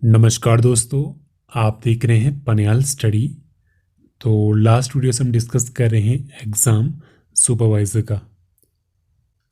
नमस्कार दोस्तों, आप देख रहे हैं पनियाल स्टडी। तो लास्ट वीडियो से हम डिस्कस कर रहे हैं एग्ज़ाम सुपरवाइज़र का।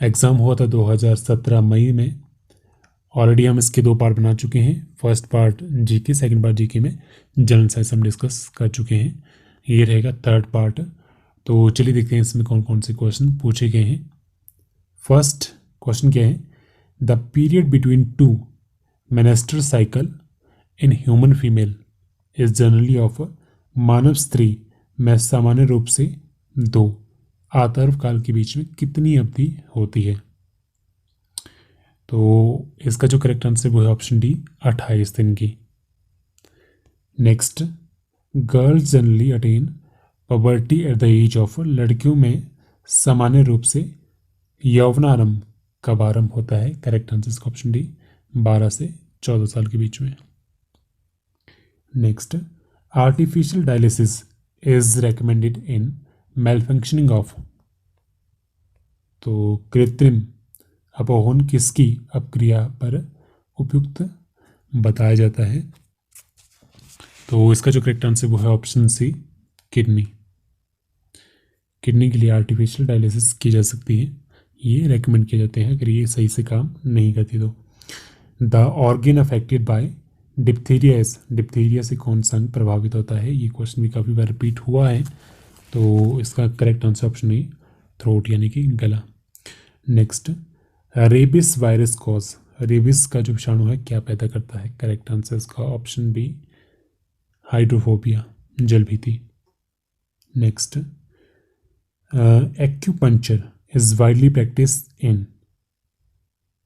एग्ज़ाम हुआ था 2017 मई में। ऑलरेडी हम इसके दो पार्ट बना चुके हैं। First part GK, second part GK में जनरल साइंस हम डिस्कस कर चुके हैं। ये रहेगा थर्ड पार्ट। तो चलिए देखते हैं इसमें कौन कौन से क्वेश्चन पूछे गए हैं। फर्स्ट क्वेश्चन क्या है? The period between two menstrual cycle in human female is generally of मानव स्त्री में सामान्य रूप से दो आतर्व काल के बीच में कितनी अवधि होती है? तो इसका जो करेक्ट आंसर वो है ऑप्शन डी, 28 दिन की। Next, girls generally attain puberty at the age of, लड़कियों में सामान्य रूप से यौवनारंभ कब आरंभ होता है? करेक्ट आंसर इसका ऑप्शन डी, 12 से 14 साल के बीच में। Next, artificial dialysis is recommended in malfunctioning of, तो कृत्रिम अपहरण किसकी अपक्रिया पर उपयुक्त बताया जाता है? तो इसका जो करेक्ट आंसर वो है ऑप्शन सी, किडनी। किडनी के लिए आर्टिफिशियल डायलिसिस की जा सकती है। ये रेकमेंड किए जाते हैं अगर ये सही से काम नहीं करती तो। The organ affected by diphtheria, diphtheria से कौन सा अंग प्रभावित होता है? ये क्वेश्चन भी काफ़ी बार रिपीट हुआ है। तो इसका करेक्ट आंसर ऑप्शन ए, थ्रोट यानी कि गला। Next, rabies virus cause, rabies का जो विषाणु है क्या पैदा करता है? करेक्ट आंसर इसका ऑप्शन बी, हाइड्रोफोबिया, जल भीति। Next, acupuncture is widely practice in,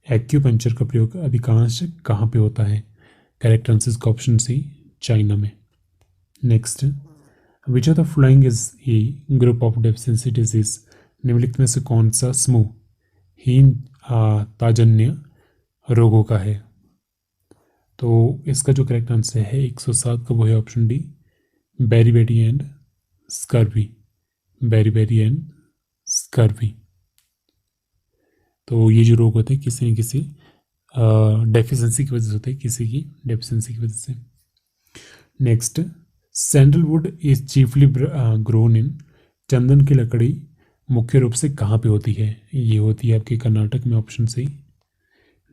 acupuncture का प्रयोग अधिकांश कहाँ पे होता है? करेक्ट आंसर का ऑप्शन सी, चाइना में। Next, which of the following is a group of deficiency disease, निम्नलिखित में से कौन सा समूह हीन ताजन्य रोगों का है? तो इसका जो करेक्ट आंसर है 107 का वो है option D, beriberi and scurvy, beriberi and scurvy. तो ये जो रोग होते हैं किसी न किसी डेफिशिएंसी की वजह से होते हैं, किसी की डेफिशिएंसी की वजह से। Next, sandalwood is chiefly grown in, चंदन की लकड़ी मुख्य रूप से कहाँ पे होती है? ये होती है आपके कर्नाटक में, option C.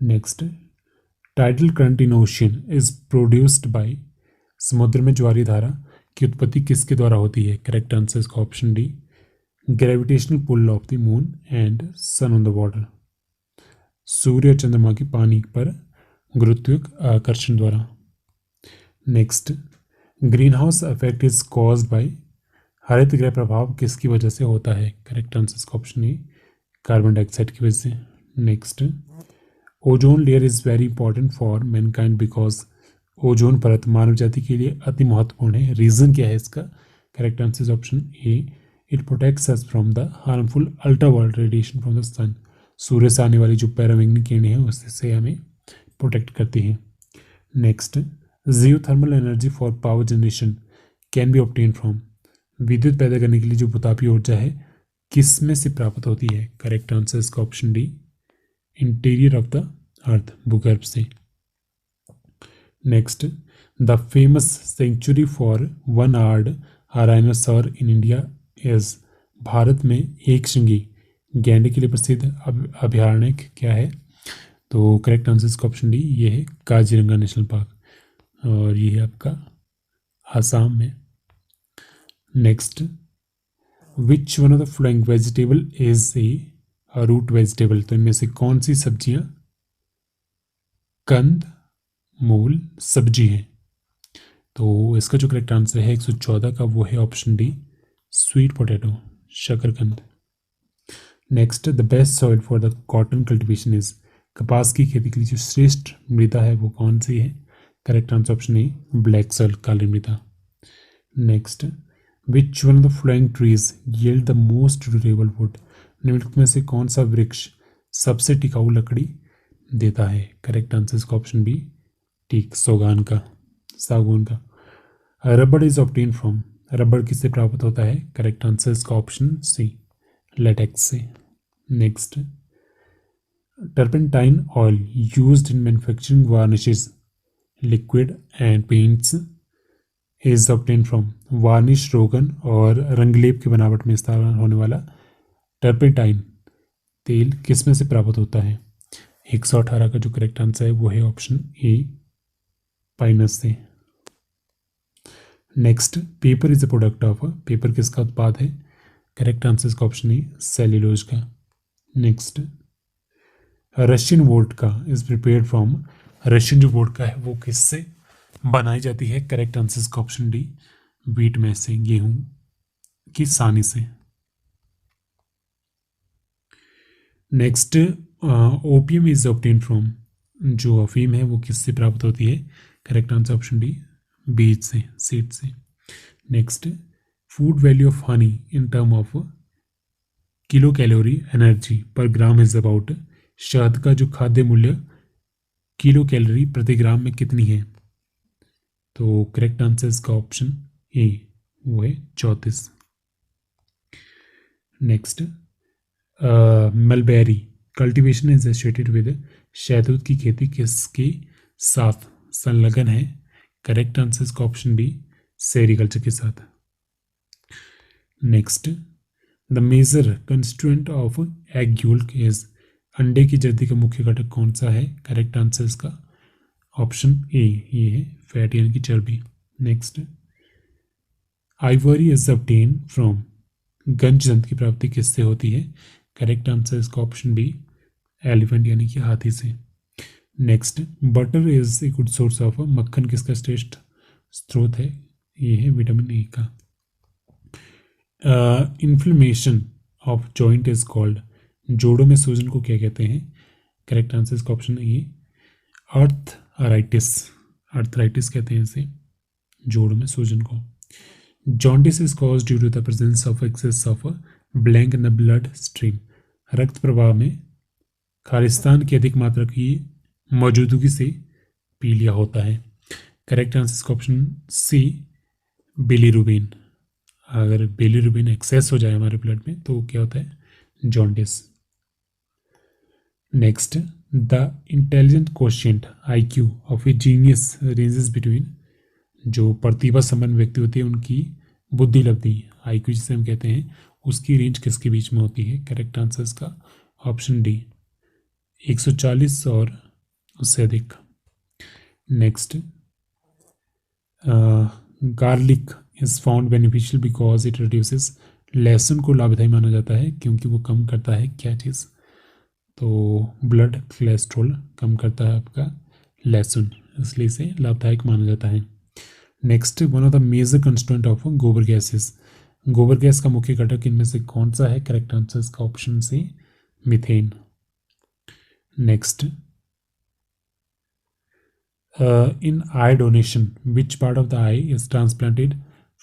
Next, tidal current in ocean is produced by, समुद्र में ज्वारी धारा की उत्पत्ति किसके द्वारा होती है? करेक्ट आंसर इसका option D, gravitational pull of the moon and sun on the water, सूर्य और चंद्रमा के पानी पर गुरुत्वाकर्षण आकर्षण द्वारा। Next, greenhouse effect is caused by, हरित गृह प्रभाव किसकी वजह से होता है? करेक्ट आंसर इसका ऑप्शन ए, कार्बन डाइऑक्साइड की वजह से। Next, ozone layer is very important for mankind because, ozone परत मानव जाति के लिए अति महत्वपूर्ण है। रीजन क्या है इसका? Correct answer is option A, it protects us from the harmful ultraviolet radiation from the sun, सूर्य से आने वाली जो पैरामैग्नेटिक किरणें हैं उससे हमें प्रोटेक्ट करती हैं। Next, geothermal energy for power generation can be obtain from, विद्युत पैदा करने के लिए जो भूतापीय ऊर्जा है किस में से प्राप्त होती है? करेक्ट आंसर इसका option D, interior of the earth, भूगर्भ से। Next, the famous sanctuary for one horned rhinoceros in India is, भारत में एक श्रृंगी गैंडे के लिए प्रसिद्ध अभयारण्य क्या है? तो करेक्ट आंसर इसका ऑप्शन डी, ये है काजीरंगा नेशनल पार्क, और ये है आपका आसाम में। Next, which one of the flowing vegetable is a root vegetable, तो इनमें से कौन सी सब्जियां कंद मूल सब्जी हैं? तो इसका जो करेक्ट आंसर है 114 का वो है ऑप्शन डी, स्वीट पोटैटो, शकरकंद। Next, the best soil for the cotton cultivation is, कपास की खेती के लिए जो श्रेष्ठ मृदा है वो कौन सी है? Correct answer option A, black soil, काली मृदा। Next, which one of the following trees yield the most durable wood, निम्नलिखित में से कौन सा वृक्ष सबसे टिकाऊ लकड़ी देता है? करेक्ट आंसर इसका ऑप्शन बी, टीक, सागौन का, सागौन का। रबड़ इज ऑब्टेन फ्रॉम, रबड़ किससे प्राप्त होता है? करेक्ट आंसर इसका ऑप्शन सी, लेटेक्स से। Next, turpentine oil used in manufacturing varnishes liquid and paints is obtain from varnish, रोगन और रंगलेप की बनावट में इस्तेमाल होने वाला टर्पेंटाइन तेल किस में से प्राप्त होता है? 118 का जो करेक्ट आंसर है वो है ऑप्शन ए, पाइनस से। Next, paper is a product of, paper किसका उत्पाद है? करेक्ट आंसर इसका ऑप्शन ए, सेल्यूलोज का। Next, Russian vodka is prepared from, Russian जो वोडका है वो किससे बनाई जाती है? करेक्ट आंसर इसका ऑप्शन डी, व्हीट में से, गेहूं की सानी से। Next, opium is obtain from, जो अफीम है वो किससे प्राप्त होती है? करेक्ट आंसर ऑप्शन डी, बीज से, सीड से। Next, food value of honey in term of kilo calorie energy पर ग्राम इज अबाउट, शहद का जो खाद्य मूल्य किलो कैलोरी प्रति ग्राम में कितनी है? तो करेक्ट आंसर इसका ऑप्शन ए, वो है 34। Next, mulberry cultivation is associated with, शहतूत की खेती किसके साथ संलग्न है? करेक्ट आंसर इसका ऑप्शन बी, सेरिकल्चर के साथ। Next, the major constituent of egg yolk is, अंडे की जर्दी का मुख्य घटक कौन सा है? करेक्ट आंसर इसका ऑप्शन ए, ये है फैट यानी कि चर्बी। Next, ivory is obtain from, गंज दंत की प्राप्ति किससे होती है? करेक्ट आंसर इसका ऑप्शन बी, एलिफेंट यानी कि हाथी से। Next, butter is a good source of, मक्खन किसका श्रेष्ठ स्रोत है? ये है विटामिन ए का। Inflammation of joint is called, जोड़ों में सूजन को क्या कहते हैं? करेक्ट आंसर इसका ऑप्शन ए, अर्थराइटिस, अर्थराइटिस कहते हैं इसे, जोड़ों में सूजन को। Jaundice is cause due to the presence of excess of blank in the blood stream, रक्त प्रवाह में खालिस्तान की अधिक मात्रा की मौजूदगी से पीलिया होता है। करेक्ट आंसर इसका ऑप्शन सी, बिलीरुबिन, अगर बिलीरुबिन एक्सेस हो जाए हमारे ब्लड में तो क्या होता है? Jaundice. Next, the intelligent quotient IQ of A genius ranges between, जो प्रतिभा संपन्न व्यक्ति होती है उनकी बुद्धि लब्धि IQ जिसे हम कहते हैं, उसकी रेंज किसके बीच में होती है? करेक्ट आंसर इसका ऑप्शन डी, 140 और उससे अधिक। Next, garlic is found beneficial because it reduces, लहसुन को लाभदायी माना जाता है क्योंकि वो कम करता है क्या चीज़? तो ब्लड कोलेस्ट्रॉल कम करता है आपका लहसुन, इसलिए इसे लाभदायक माना जाता है। Next, one of the major constituent of gobar gases, गोबर गैस का मुख्य घटक इनमें से कौन सा है? करेक्ट आंसर इसका option C, methane. Next, in eye donation which part of the eye is transplanted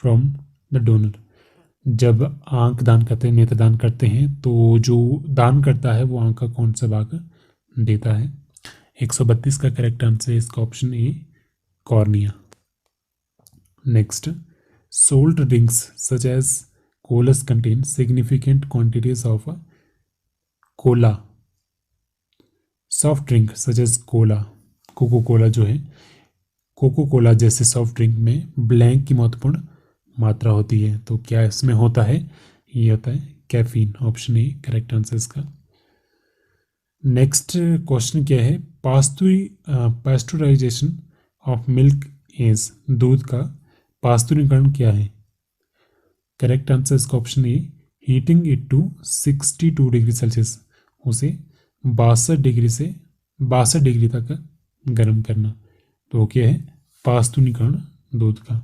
from the donor, जब आंख दान करते हैं, नेत्र दान करते हैं, तो जो दान करता है वो आंख का कौन सा भाग देता है? 132 का करेक्ट आंसर है इसका option A, cornea. Next, soft drinks such as colas contain significant quantities of cola, soft drink such as cola, Coca Cola जो है, कोको कोला जैसे सॉफ्ट ड्रिंक में ब्लैंक की महत्वपूर्ण मात्रा होती है, तो क्या इसमें होता है? ये होता है caffeine, option A correct answer इसका। नेक्स्ट क्वेश्चन क्या है? पास्चुराइजेशन ऑफ मिल्क इज, दूध का पास्तुरीकरण क्या है? करेक्ट आंसर इसका option A, heating it to 62 degree celsius, उसे 62 डिग्री तक गर्म करना, तो क्या है? पास्तुरीकरण दूध का।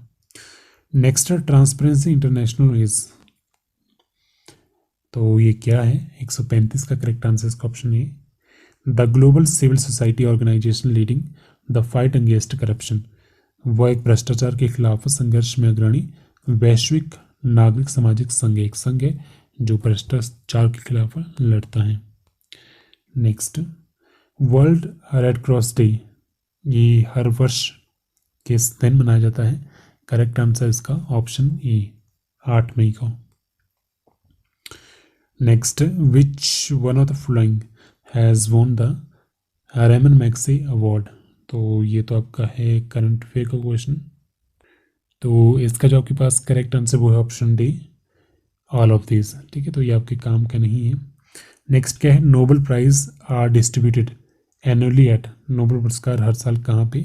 नेक्स्ट, ट्रांसपेरेंसी इंटरनेशनल इज, तो ये क्या है? 135 का करेक्ट आंसर इसका option A, the global civil society organisation leading the fight against corruption, वह एक भ्रष्टाचार के खिलाफ संघर्ष में अग्रणी वैश्विक नागरिक सामाजिक संघ, एक संघ है जो भ्रष्टाचार के खिलाफ लड़ता है। Next, World Red Cross Day, ये हर वर्ष किस दिन मनाया जाता है? करेक्ट आंसर इसका ऑप्शन ए, 8 मई को। Next, which one of the following has won the Ramon Magsaysay award, तो ये तो आपका है करंट अफेयर का क्वेश्चन। तो इसका जो आपके पास करेक्ट आंसर वो है option D, all of this. ठीक है, तो ये आपके काम का नहीं है। नेक्स्ट क्या है, Nobel prize are distributed annually at. Nobel पुरस्कार हर साल कहाँ पे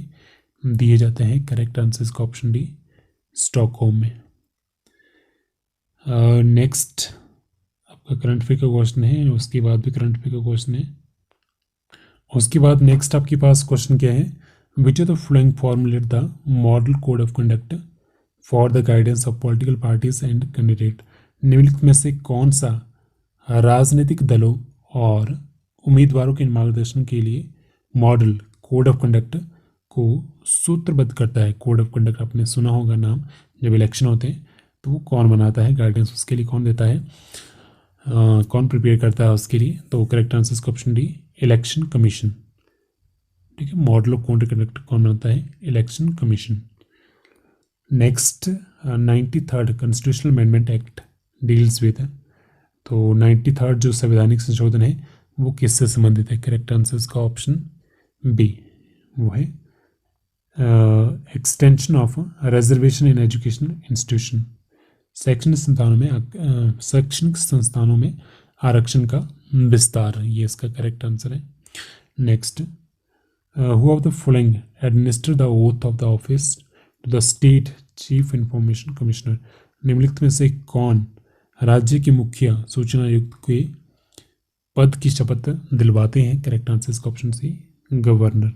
दिए जाते हैं? करेक्ट आंसर इसका ऑप्शन डी, स्टॉकहोम में। नेक्स्ट आपका करंट अफेयर का क्वेश्चन है, उसके बाद भी करंट अफेयर का क्वेश्चन है। उसके बाद नेक्स्ट आपके पास क्वेश्चन क्या है, विच of the following formulate the model code of conduct for the guidance of political parties and candidate. निम्नलिखित में से कौन सा राजनीतिक दलों और उम्मीदवारों के मार्गदर्शन के लिए मॉडल कोड ऑफ कंडक्ट को सूत्रबद्ध करता है? कोड ऑफ कंडक्ट आपने सुना होगा नाम, जब इलेक्शन होते हैं तो वो कौन बनाता है, गाइडेंस उसके लिए कौन देता है, कौन प्रिपेयर करता है उसके लिए? तो करेक्ट आंसर इसका ऑप्शन डी, इलेक्शन कमीशन। ठीक है, model of code of conduct कौन बनाता है? Election commission. Next 93rd constitutional amendment act deals with. तो 93rd जो संवैधानिक संशोधन है वो किससे संबंधित है? करेक्ट आंसर इसका ऑप्शन बी, वो है extension of reservation in educational institution. शैक्षणिक संस्थानों में आरक्षण का विस्तार, ये इसका करेक्ट आंसर है। Next, who of the following administer the oath of the office to the state chief information commissioner. निम्नलिखित में से कौन राज्य के मुख्य सूचना आयुक्त के पद की शपथ दिलवाते हैं? करेक्ट आंसर इसका ऑप्शन सी, गवर्नर।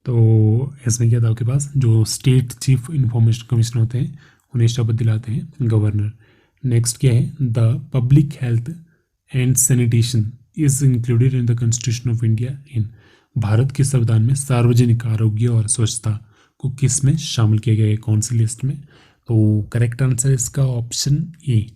तो इसमें क्या था आपके पास, जो स्टेट चीफ इंफॉर्मेशन कमिश्नर होते हैं उन्हें शपथ दिलाते हैं गवर्नर। नेक्स्ट क्या है, the public health and sanitation is included in the constitution of India in. Bharat के संविधान में सार्वजनिक आरोग्य और स्वच्छता को किस में शामिल किया गया है, कौन सी लिस्ट में? तो करेक्ट आंसर इसका ऑप्शन ए,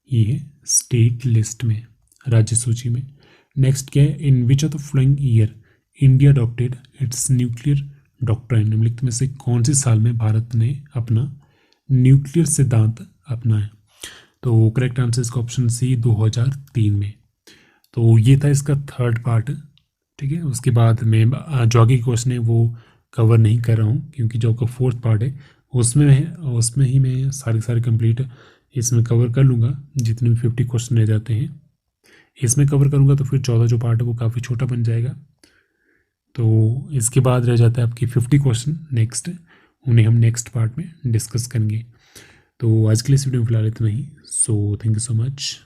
ये है स्टेट लिस्ट में, राज्य सूची में। नेक्स्ट क्या है, in which of the following year India adopted its nuclear doctrine. निम्नलिखित में से कौन से साल में भारत ने अपना न्यूक्लियर सिद्धांत अपनाया? तो करेक्ट आंसर इसका ऑप्शन सी, 2003 में। तो ये था इसका थर्ड पार्ट। ठीक है, उसके बाद मैं जो आगे क्वेश्चन है वो कवर नहीं कर रहा हूँ, क्योंकि जो आपका फोर्थ पार्ट है उसमें ही मैं सारे कंप्लीट इसमें कवर कर लूँगा। जितने भी 50 क्वेश्चन रह जाते हैं इसमें कवर करूँगा, तो फिर 14 जो पार्ट है वो काफ़ी छोटा बन जाएगा। तो इसके बाद रह जाता है आपकी 50 क्वेश्चन नेक्स्ट, उन्हें हम नेक्स्ट पार्ट में डिस्कस करेंगे। तो आज के लिए इस वीडियो में फिलहाल इतना ही। So thank you so much.